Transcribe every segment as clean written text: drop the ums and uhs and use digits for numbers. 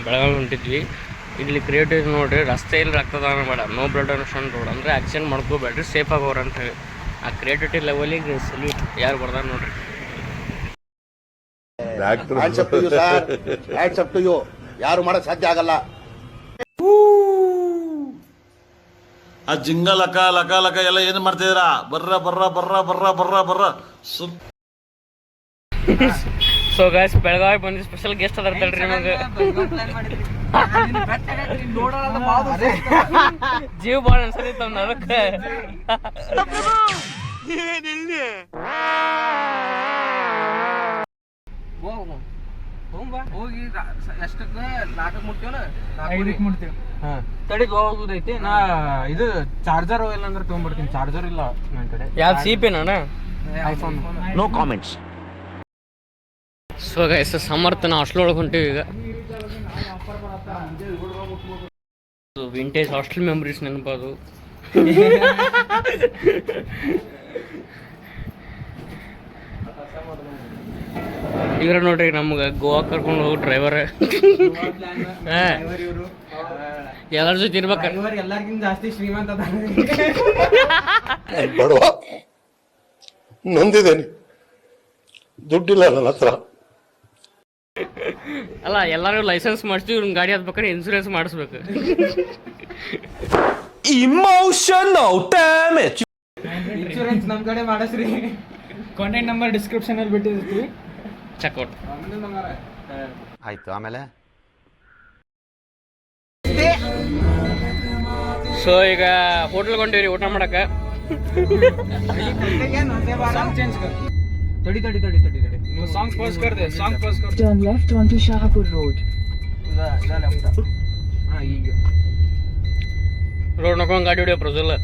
ಬೆಳಗಾವಿ ಹೊಂಟಿದ್ವಿ. ಇಲ್ಲಿ ಕ್ರಿಯೇಟಿವ್ ನೋಡಿರಿ, ರಸ್ತೆಯಲ್ಲಿ ರಕ್ತದಾನ ಬೇಡ, ನೋ ಬ್ಲಡ್ ಡೊನೇಷನ್ ರೋಡ್ ಅಂದರೆ ಆ್ಯಕ್ಷನ್ ಮಾಡ್ಕೋಬೇಡ್ರಿ, ಸೇಫ್ ಆಗೋರು ಅಂತ ಹೇಳಿ. ಆ ಕ್ರಿಯೇಟಿವಿಟಿ ಲೆವೆಲಿಗೆ ಸಲ್ಯೂಟ್ ಯಾರು ಬರ್ದಾರ ನೋಡ್ರಿ. ಯಾರು ಮಾಡಕ್ ಸಾಧ್ಯ ಆಗಲ್ಲ. ಆ ಜಿಂಗ ಲಕ ಲಕ ಲಕ ಎಲ್ಲ ಏನು ಮಾಡ್ತಿದ್ದೀರಾ? ಬರ್ರ ಬರ್ರ ಬರ್ರ ಬರ್ರ ಬರ್ರ ಬರ್ರ ಸೊ ಗಾಯ್ಸ್, ಬೆಳಗಾವಿ ಬಂದು ಸ್ಪೆಷಲ್ ಗೆಸ್ಟ್ ಅದಾರ ತಡ್ರಿ ನಿಮಗೆ. ಜೀವ ಭಾಳ ಅನ್ಸಲಿತ್ತು ಅವ್ನು ಅದಕ್ಕೆ. ಹೋಗಿ ಎಷ್ಟಕ್ಕೆ 4ಕ್ಕೆ ಮುಟ್ತೇವನ 5ಕ್ಕೆ ಮುಟ್ತೇವೆ. ತಡಿಗೆ ಹೋಗುದೈತಿ. ನಾ ಇದು ಚಾರ್ಜರ್ ಇಲ್ಲ ಅಂದ್ರೆ ತೊಗೊಂಡ್ಬಿಡ್ತೀನಿ. ಚಾರ್ಜರ್ ಇಲ್ಲ ನನ್ನ ಕಡೆ. ಯಾವ್ದು ಸಿಪೇನ? IPhone. No comments. So guys, ಸಮರ್ಥನ ಹಾಸ್ಟೆಲ್ ಒಳಗೆ ಹೊಂಟೀವಿ ಈಗ. ವಿಂಟೇಜ್ ಹಾಸ್ಟೆಲ್ ಮೆಮರೀಸ್ ನೆನಪದು. ಇವ್ರ ನೋಡ್ರಿ ನಮ್ಗೆ ಗೋವಾ ಕರ್ಕೊಂಡು ಹೋಗೋ ಡ್ರೈವರ್. ಎಲ್ಲರ ಜೊತೆ ಇರ್ಬೇಕು. ಎಲ್ಲರಿಗಿಂತ ಜಾಸ್ತಿ ಶ್ರೀಮಂತ ಬಡವ, ನೊಂದಿದ್ದೇನೆ, ದುಡ್ಡಿಲ್ಲ ನನ್ನ ಹತ್ರ. ಅಲ್ಲ, ಎಲ್ಲರೂ ಲೈಸೆನ್ಸ್ ಮಾಡಿಸ್ತೀವಿ, ಇವ್ನ ಗಾಡಿ ಹತ್ಬೇಕಾದ್ರೆ ಇನ್ಸೂರೆನ್ಸ್ ಮಾಡಿಸ್ಬೇಕು. Emotional damage. ಇನ್ಶೂರೆನ್ಸ್ ನಮ್ಮ ಕಡೆ ಮಾಡಿಸ್ರಿ. ಕಾಂಟ್ಯಾಕ್ಟ್ ನಂಬರ್ ಡಿಸ್ಕ್ರಿಪ್ಷನ್ ಅಲ್ಲಿ ಬಿಟ್ಟಿರ್ತೀವಿ, ಚೆಕ್ಔಟ್. ಆಯ್ತು. ಆಮೇಲೆ ಸೊ ಈಗ ಹೋಟೆಲ್ ಕೊಂಡಿವ್ರಿ ಊಟ ಮಾಡಕ್ಕೆ. ತಡಿ ಸಾಂಗ್ ಪಾಸ್ कर दे. ಸಾಂಗ್ ಪಾಸ್ कर. Turn left onto Shahapur Road. ಇದಾ ಲೆಫ್ಟ್. ಈಗ ರೋಡ್ ನೋಡ್ಕೊಂಡು ಗಾಡಿ ಹೊಡಿಯೋ ಪ್ರಜ್ವಲ್.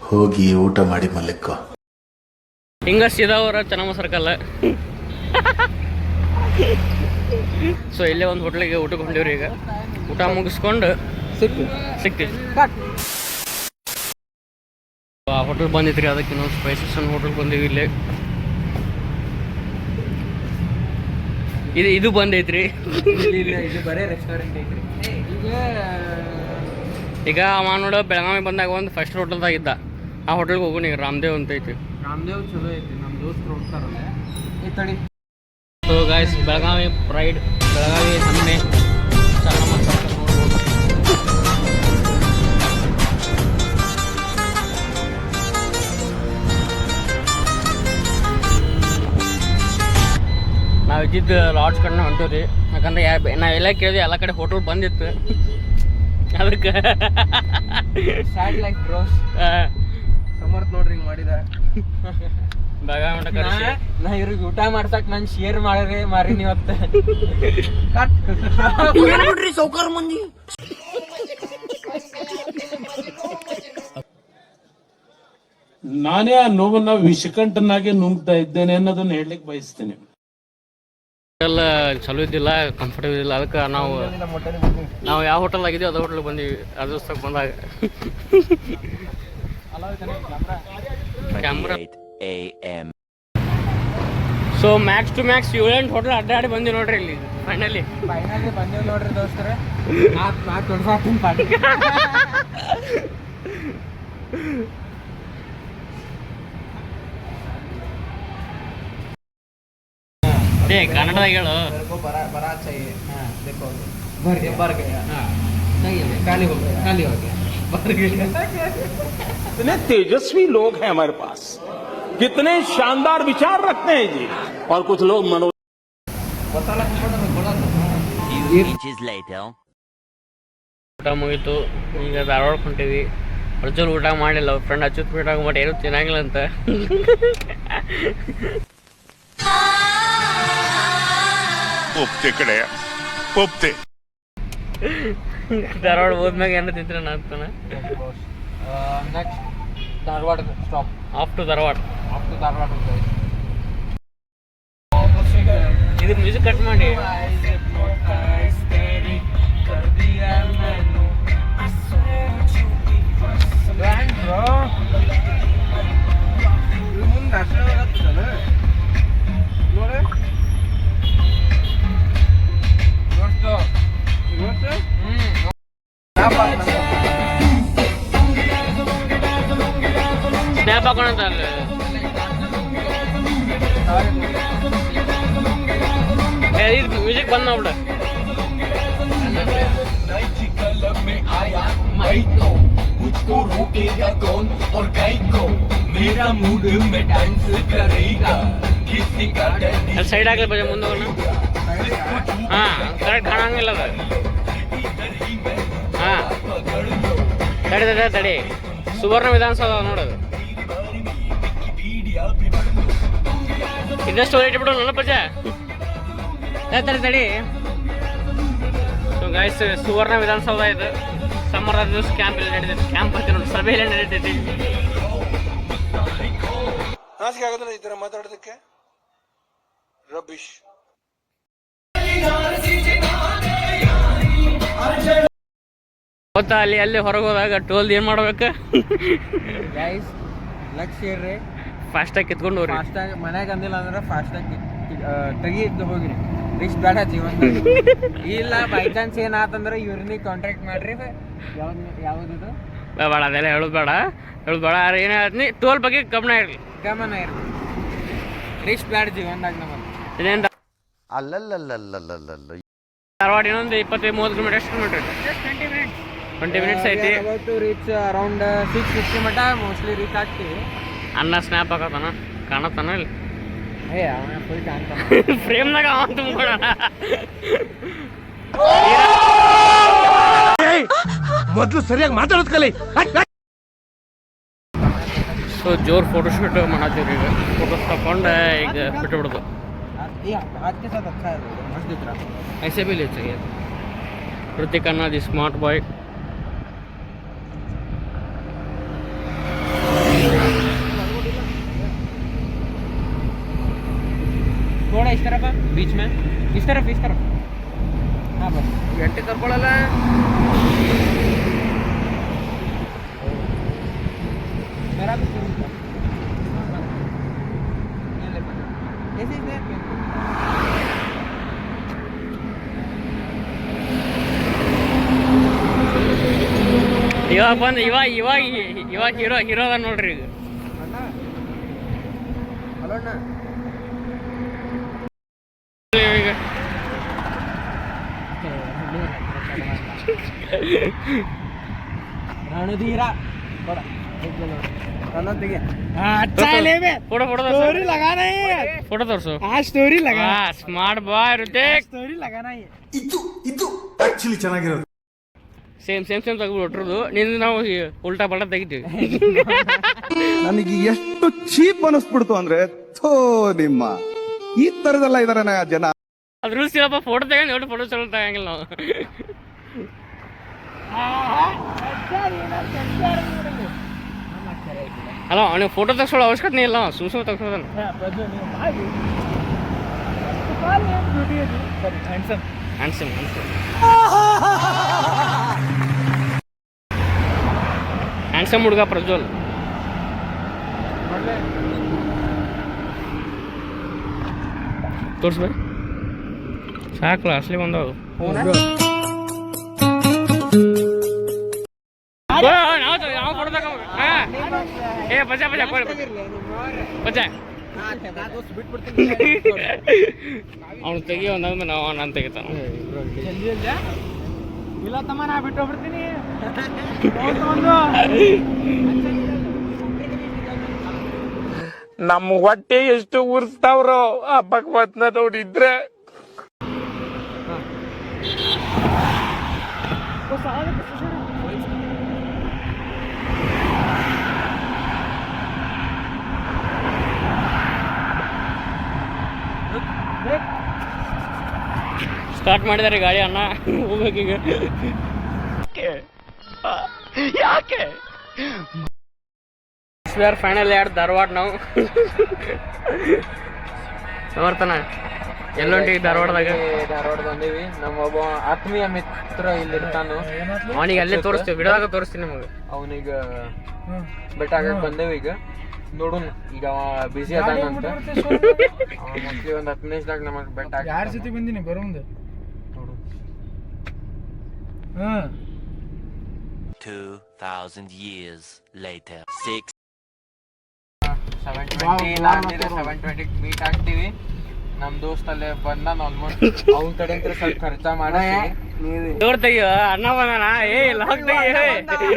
ಹೋಗಿ ಊಟ ಮಾಡಿ ಮಲ್ಲಿಕ್ಕೋ. ಹಿಂಗ ಸೀದಾವರ ಚೆನ್ನಮ್ಮ ಸರ್ಕಲ್. ಸೊ ಇಲ್ಲೇ ಒಂದು ಹೋಟ್ಲಿಗೆ ಊಟಕ್ಕೆ ಹೊಂಡೀವ್ರಿ. ಈಗ ಊಟ ಮುಗಿಸ್ಕೊಂಡು ಸಿಗ್ತೀವಿ. ಆ ಹೋಟೆಲ್ ಬಂದಿದ್ರಿ, ಅದಕ್ಕೆ ಇನ್ನೊಂದು ಸ್ಪೈಸಸ್ ಅನ್ನೋ ಹೋಟೆಲ್ ಬಂದೀವಿ. ಇಲ್ಲೇ ಇದು ಬಂದೈತ್ರಿ. ಇದು ಬರೇ ರೆಸ್ಟೋರೆಂಟ್ ಐತ್ರಿ. ಈಗ ಅವ ನೋಡ ಬೆಳಗಾವಿ ಬಂದಾಗ ಒಂದು ಫಸ್ಟ್ ಹೋಟೆಲ್ದಾಗ ಇದ್ದ. ಆ ಹೋಟೆಲ್ಗೆ ಹೋಗೋಣ ಈಗ. ರಾಮದೇವ್ ಅಂತ ಐತಿ. ರಾಮದೇವ್ ಚಲೋ ಐತಿ, ನಮ್ಮ ದೋಸ್ತರು ಹೋಗ್ತಾರಲ್ಲ. ಈ ತಡಿ. So guys, Belagavi pride, Belagavi ಹೆಮ್ಮೆ ಚೆನ್ನಮ್ಮ ಸರ್ಕಲ್ ನೋಡ್ಬೋದು. ನಾವು ಇದ್ದಿದ್ದು ಲಾಡ್ಜ್ ಕಡೆ ಹೊಂಟೀವಿ. ಯಾಕಂದ್ರೆ ನಾವೆಲ್ಲ ಕೇಳಿದ್ವಿ, ಎಲ್ಲ ಕಡೆ ಹೋಟೆಲ್ ಬಂದಿತ್ತು. ಅದಕ್ಕೆ ಸ್ಯಾಡ್ ಲೈಕ್ ಬ್ರೋಸ್. ಸಮರ್ಥ ನೋಡ್ರಿ ಹಿಂಗೆ ಮಾಡಿದ. ಬೆಳಗಾವಿ ಮಟ್ಟ ಕರೆಸಿ ನಾ ಇವ್ರಿಗೆ ಊಟ ಮಾಡ್ಸಕ್ ನಾನು ಶೇರ್ ಮಾಡ್ರಿ ಮಾರಿನಿ ಇವತ್ತು. ಸೌಕಾರ ಮಂದಿ. ನಾನೇ ಆ ನೋವನ್ನ ವಿಷಕಂಠನಾಗೆ ನುಂಗ್ತಾ ಇದ್ದೇನೆ ಅನ್ನೋದನ್ನ ಹೇಳಲಿಕ್ಕೆ ಬಯಸ್ತೇನೆ. ಎಲ್ಲ ಚಲೋ ಇದ್ದಿಲ್ಲ, ಕಂಫರ್ಟೇಬಲ್ ಇಲ್ಲ. ಅದಕ್ಕೆ ನಾವು ಯಾವ ಹೋಟೆಲ್ ಆಗಿದ್ದೀವಿ ಅದೇ ಹೋಟೆಲ್ ಬಂದೀವಿ. ಅದು ಬಂದಾಗ camera. So max to max 7-8 hotel ಅಡ್ಡಾಡಿ ಬಂದಿವಿ ನೋಡ್ರಿ. ಇಲ್ಲಿ ಫೈನಲಿ ಬಂದೇವ್ ನೋಡ್ರಿ ದೋಸ್ತರೆ. ತೊಡ್ಸಾಕ್ತೀನಿ ಪಾಟಿ. ಕನ್ನಡದಾಗ ಹೇಳು. कितने तेजस्वी लोग हैं हमारे पास, कितने शानदार विचार रखते हैं जी. और कुछ लोग मनो. ಊಟ ಮುಗೀತು. ಈಗ ಧಾರವಾಡ ಹೊಂಟೀವಿ. ಪ್ರಜ್ವಲ್ ಊಟ ಮಾಡಿಲ್ಲ, ಫ್ರೆಂಡ್ ಅಚ್ಯುತ್ ಊಟ ಮಾಡಿ ಏನೂ ತಿನ್ನಂಗಿಲ್ಲ ಅಂತ. ಒಪ್ತೆ ಕಡೆ ಒಪ್ತೆ. ಧಾರವಾಡ ಹೋದ್ಮ್ಯಾಗ ಏನೋ ತಿಂತೀರ ಅಂತಾನೆ. Next Dharwad stop. Off to Dharwad. ಇದು ಮ್ಯೂಸಿಕ್ ಕಟ್ ಮಾಡಿ. ಮುಂದೆ ಮ್ಯಾಗ ಬಂದ್ ನೋಡ್ಬಿಡ. ಅಲ್ಲಿ ಸೈಡ್ ಆಗ್ಲಿ ಬಜ ಮುಂದೆ ಹಾ ಕರೆಕ್ಟ್ ಕಾಣಂಗಿಲ್ಲ ಅದು. ಹಾ ತಡಿ ಸುವರ್ಣ ವಿಧಾನಸೌಧ ನೋಡೋದು. ಇನ್ನಷ್ಟು ಇಟ್ಬಿಡು ನನ್ನ ಪಜ. ತಡಿ. ಸೊ ಗೈಸ್, ಸುವರ್ಣ ವಿಧಾನಸೌಧ ಇದು ಸಮರ ನ್ಯೂಸ್ ಕ್ಯಾಂಪ್ ಇಲ್ಲಿ ನಡೀತೈತಿ. ಕ್ಯಾಂಪ್ ಅಂತ ನೋಡಿ, ಸಭೆಯಲ್ಲಿ ನಡೀತೈತಿ. ನಾಚಿಕೆ ಆಗೋದಿಲ್ಲ ಈ ತರ ಮಾತಾಡೋದಕ್ಕೆ. ರಬಿಶ್. ಗೊತ್ತಾ, ಅಲ್ಲಿ ಹೊರಗೆ ಹೋದಾಗ ಟೋಲ್ ಏನ್ ಮಾಡ್ಬೇಕು? ಗೈಸ್ ಲಕ್ಷ ಇರ್ರಿ, ಫಾಸ್ಟಾಗಿ ಕಿತ್ಕೊಂಡು ಹೋಗ್ರಿ. ಫಾಸ್ಟಾಗಿ ಮನ್ಯಾಗ ಅಂದಿಲ್ಲ ಅಂದ್ರೆ ಫಾಸ್ಟಾಗಿ ತೆಗಿದ್ದು ಹೋಗ್ರಿ. ರಿಸ್ಕ್ ಬೇಡ ಜೀವನ. ಇಲ್ಲ ಬೈ ಚಾನ್ಸ್ ಏನಾತಂದ್ರೆ ಇವ್ರನ್ನ ಕಾಂಟ್ಯಾಕ್ಟ್ ಮಾಡ್ರಿ. ಯಾವ್ದು ಬೇಡ, ಅದೆಲ್ಲ ಹೇಳೋದು ಬೇಡ. ಏನಾದ್ನಿ ಟೋಲ್ ಬಗ್ಗೆ ಗಮನ ಇರಲಿ. ರಿಸ್ಕ್ ಬೇಡ ಜೀವನದಾಗ ನಮಗೆ. ಇದೇನು ಅಲ್ಲಲ್ಲಲ್ಲಲ್ಲಲ್ಲಲ್ಲ ಧಾರವಾಡ ಇನ್ನೊಂದು 20-30 ಕಿಲೋಮೀಟರ್. ಎಷ್ಟು ಕಿಲೋಮೀಟರ್? 20 ಮಿನಿಟ್ಸ್ ಐತಿ. ರೀಚ್ ಅರೌಂಡ್ 650 ಮಟ ಮೋಸ್ಟ್ಲಿ ರೀಚ್ ಆಗ್ತೀವಿ. ಅನ್ನ ಸ್ನ್ಯಾಪ್ ಆಗತ್ತಾನ, ಕಾಣತ್ತಾನ ಇಲ್ಲಿ ಫುಲ್ ಕಾಣ್ತಾನೆ ಫ್ರೇಮ್ನಾಗ ಅವನ್ ತುಂಬ್ಕೊಳ. ಮೊದಲು ಸರಿಯಾಗಿ ಮಾತಾಡೋದ್ ಕಲಿ. ಸೊ ಜೋರ್ ಫೋಟೋಶೂಟ್ ಮಾಡತ್ತೀವ್ರಿ. ಈಗ ಫೋಟೋಸ್ ತಗೊಂಡು ಈಗ ಬಿಟ್ಟುಬಿಡೋದು. आपके साथ अच्छा है, मस्त दिख रहा. ऐसे भी ले चाहिए. ऋतिक अन्ना दी स्मार्ट बॉय. थोड़ा इस तरफ बीच में, इस तरफ हाँ बस ಗಂಟೆ ಕರ್ಕೊಳ್ಳಲ್ಲ. मेरा भी ऐसे ही ಇವಾಗ ಬಂದು ಇವಾಗ ಹೀರೋ ಅದ ನೋಡ್ರಿ. ಈಗ ಹಲೋ ಅಣ್ಣ. ಈಗ ರಣಧೀರ ಫೋಟೋ ತೋರ್ಸು. Smart boy Hrithik. ಇದು ಆಕ್ಚುಲಿ ಚೆನ್ನಾಗಿರೋದು. ಸೇಮ್ ತೆಗೆದು ಒಟ್ರದು. ನಿಂದು ನಾವು ಉಲ್ಟಾ ಪಲ್ಟಾ ತೆಗಿತೀವಿ. ನನಗೆ ಎಷ್ಟು ಚೀಪ್ ಅನಿಸ್ಬಿಡ್ತು ಅಂದ್ರೆ, ಥೋ ನಿಮ್ಮ ಈ ತರದೆಲ್ಲ ಇದಾರೆ ಜನ. ಅದ್ ರೂಲ್ಸ್ ಇಲ್ಲಪ್ಪ. ಫೋಟೋ ತಗೊಂಡು ಒಟ್ಟು ಫೋಟೋ ಚಲೋ ತಗಂಗಿಲ್ಲ ನಾವು. ಅಲ್ಲ, ಅವ್ನಿಗೆ ಫೋಟೋ ತೆಗ್ಸೋಳ ಅವಶ್ಯಕತೆ ಇಲ್ಲ. ಸುಮ್ ತೆಗ್ಸೋದನ್ನ. ಹ್ಯಾಂಡ್ಸಮ್ ಹುಡುಗ ಪ್ರಜ್ವಲ್. ತೋರ್ಸ್ಬೇಕು ಸಾಕಲ್ಲ, ಅಸಲಿ ಬಂದವು. ನಾವು ಫೋಟೋ ತಗೋ. ಏ ಪಜ ಅವ್ನು ತೆಗಿ ಒಂದಾದ್ಮೇಲೆ ನಾನು ತೆಗಿತಾನ. ಇಲ್ಲ ತಮ್ಮ, ನಾ ಬಿಟ್ಟು ಹೋಗ್ಬಿಡ್ತೀನಿ. ನಮ್ಮ ಹೊಟ್ಟೆ ಎಷ್ಟು ಉರ್ಸ್ತಾವ್ರೋ ಆ ಭಗವತ್ನ ನೋಡಿದ್ರೆ. ಸ್ಟಾರ್ಟ್ ಮಾಡಿದಾರೆ ಗಾಡಿ. ಅಣ್ಣ ಹೋಗ್ಬೇಕೀಗ. ಯಾಕೆ ಫೈನಲ್ ಯಾರು ಧಾರವಾಡ. ನಾವು ಸಮರ್ಥನ ಎಲ್ಲೊಂಟಿಗೆ ಧಾರವಾಡದಾಗ ಬಂದೀವಿ. ನಮ್ಮ ಒಬ್ಬ ಆತ್ಮೀಯ ಮಿತ್ರ ಇಲ್ಲಿ ಇರ್ತಾನು. ಅವನಿಗೆ ಅಲ್ಲೇ ತೋರಿಸ್ತೀವಿ, ಬಿಡೋದಾಗ ತೋರಿಸ್ತೀನಿ ನಿಮಗೆ. ಅವನೀಗ ಬೆಟ್ಟ ಆಗಕ್ಕೆ ಬಂದೇವಿ. ಈಗ ನೋಡುನ್, ಈಗ ಅವ ಬಿಸಿ ಅದಾನಂತ. ಮೋಸ್ಟ್ಲಿ ಒಂದು 10 ನಿಮಿಷದಾಗ ನಮಗೆ ಬೆಟ್ಟ. ಯಾರ ಜೊತೆ ಬಂದಿನಿ ಬರೋ ಮುಂದೆ ನೋಡು. 2000 years later. 720 ಮೀಟ್ ಆಗ್ತೀವಿ. ನಮ್ ದೋಸ್ತ ಅಲ್ಲೇ ಬಂದ ಆಲ್ಮೋಸ್ಟ್ ಅವ್ನ ಕಡೆ ಅಂತ ಸ್ವಲ್ಪ ಖರ್ಚ ಮಾಡಿ ಡೋರ್ ತೆಗಿಯೋ ಅಣ್ಣ ಬಂದಾನ ಏ ಲಾಕ್ ತೆಗಿಯೋ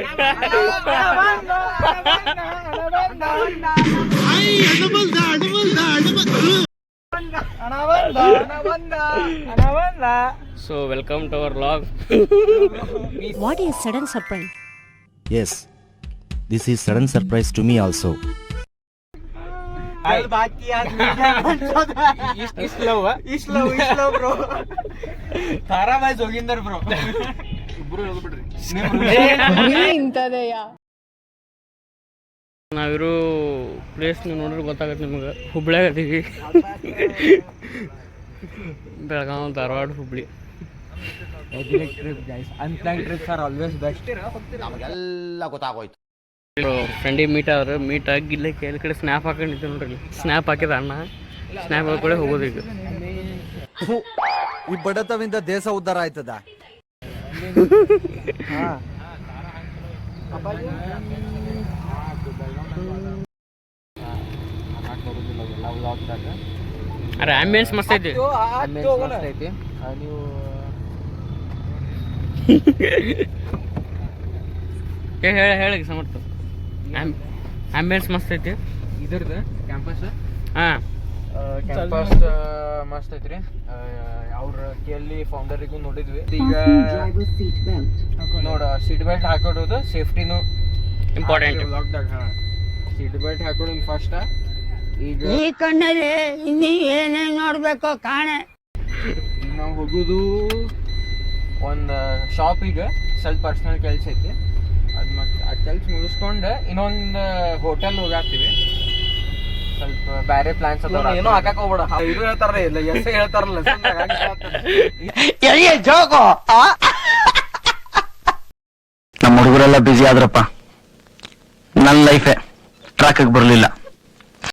so welcome to our vlog. What is sudden surprise? Yes, this is sudden surprise to me also. Bro Tarabai Joginder bro ಇಬ್ರು ಹೇಳ್ಬಿಡ್ರಿ ನಾವಿರೋ ಪ್ಲೇಸ್ ನೀವು ನೋಡಿದ್ರೆ ಗೊತ್ತಾಗತ್ತೆ ನಿಮ್ಗೆ. ಹುಬ್ಳ್ಯಾಗ ಅದೀವಿ. Belgaum, Dharwad, Hubli. Trips are always best. ನಮಗೆಲ್ಲ ಗೊತ್ತಾಗೋಯ್ತು. ಫ್ರೆಂಡಿಗೆ ಮೀಟ್ ಆಗಿ ಇಲ್ಲೇ ಕೇಳಿ ಕಡೆ ಸ್ನ್ಯಾಪ್ ಹಾಕೊಂಡಿದ್ದೆ ನೋಡ್ರಿ. ಸ್ನ್ಯಾಪ್ ಹಾಕಿದ ಅಣ್ಣ, ಸ್ನ್ಯಾಪ್ ಹಾಕೊಳ್ಳೆ ಹೋಗೋದು ಈಗ. ಈ ಬಡತವಿಂದ ದೇಶ ಉದ್ಧಾರ ಆಯ್ತದ. ಅರೆ ಆಂಬಿಯನ್ಸ್ ಮಸ್ತ್ ಐತಿ. ಐತಿ ನೀವು ಹೇಳಿ ಸಮರ್ಥ. ಆಂಬಿಯನ್ಸ್ ಮಸ್ತ್ ಐತಿ ಇದ್ರದ್ದು ಕ್ಯಾಂಪಸ್. ಹಾಂ, ಕ್ಯಾಂಪಸ್ ಮಸ್ತ್ ಐತ್ರಿ. ಅವ್ರ ಕೆಲ್ಲಿ ಫೌಂಡರಿಗೂ ನೋಡಿದ್ವಿ. ಈಗ Driver seat belt. ನೋಡ ಸೀಟ್ ಬೆಲ್ಟ್ ಹಾಕೊಡೋದು ಸೇಫ್ಟಿನೂ ಇಂಪಾರ್ಟೆಂಟ್. ಲಾಕ್ದಾಗ ಸೀಟ್ ಬೆಲ್ಟ್ ಹಾಕೊಡೋದು ಫಸ್ಟ್. ಈಗ ಈ ಕಣ್ಣಲ್ಲಿ ಇನ್ನೀ ಏನೇನ್ ನೋಡ್ಬೇಕು ಕಾಣೆ. ಈಗ ನಾವು ಹೋಗೋದು ಒಂದು ಶಾಪಿಗೆ, ಸ್ವಲ್ಪ ಪರ್ಸ್ನಲ್ ಕೆಲಸ ಐತಿ. ಅದು ಮತ್ತೆ ಆ ಕೆಲಸ ಮುಗಿಸ್ಕೊಂಡು ಇನ್ನೊಂದು ಹೋಟೆಲ್ ಹೋಗಾಕ್ತೀವಿ. ಸ್ವಲ್ಪ ಬೇರೆ ಪ್ಲಾನ್ಸ್ ಅದ. ಏನೋ ಹಾಕಕ್ ಹೋಗ್ಬೇಡ, ಇದು ಹೇಳ್ತಾರಲ್ಲ ಇಲ್ಲ ಎಸ್ ಹೇಳ್ತಾರಲ್ಲ. ನಮ್ಮ ಹುಡುಗರೆಲ್ಲ ಬ್ಯುಸಿ ಆದ್ರಪ್ಪ, ನನ್ನ ಲೈಫೇ ಟ್ರ್ಯಾಕ್ ಬರಲಿಲ್ಲ.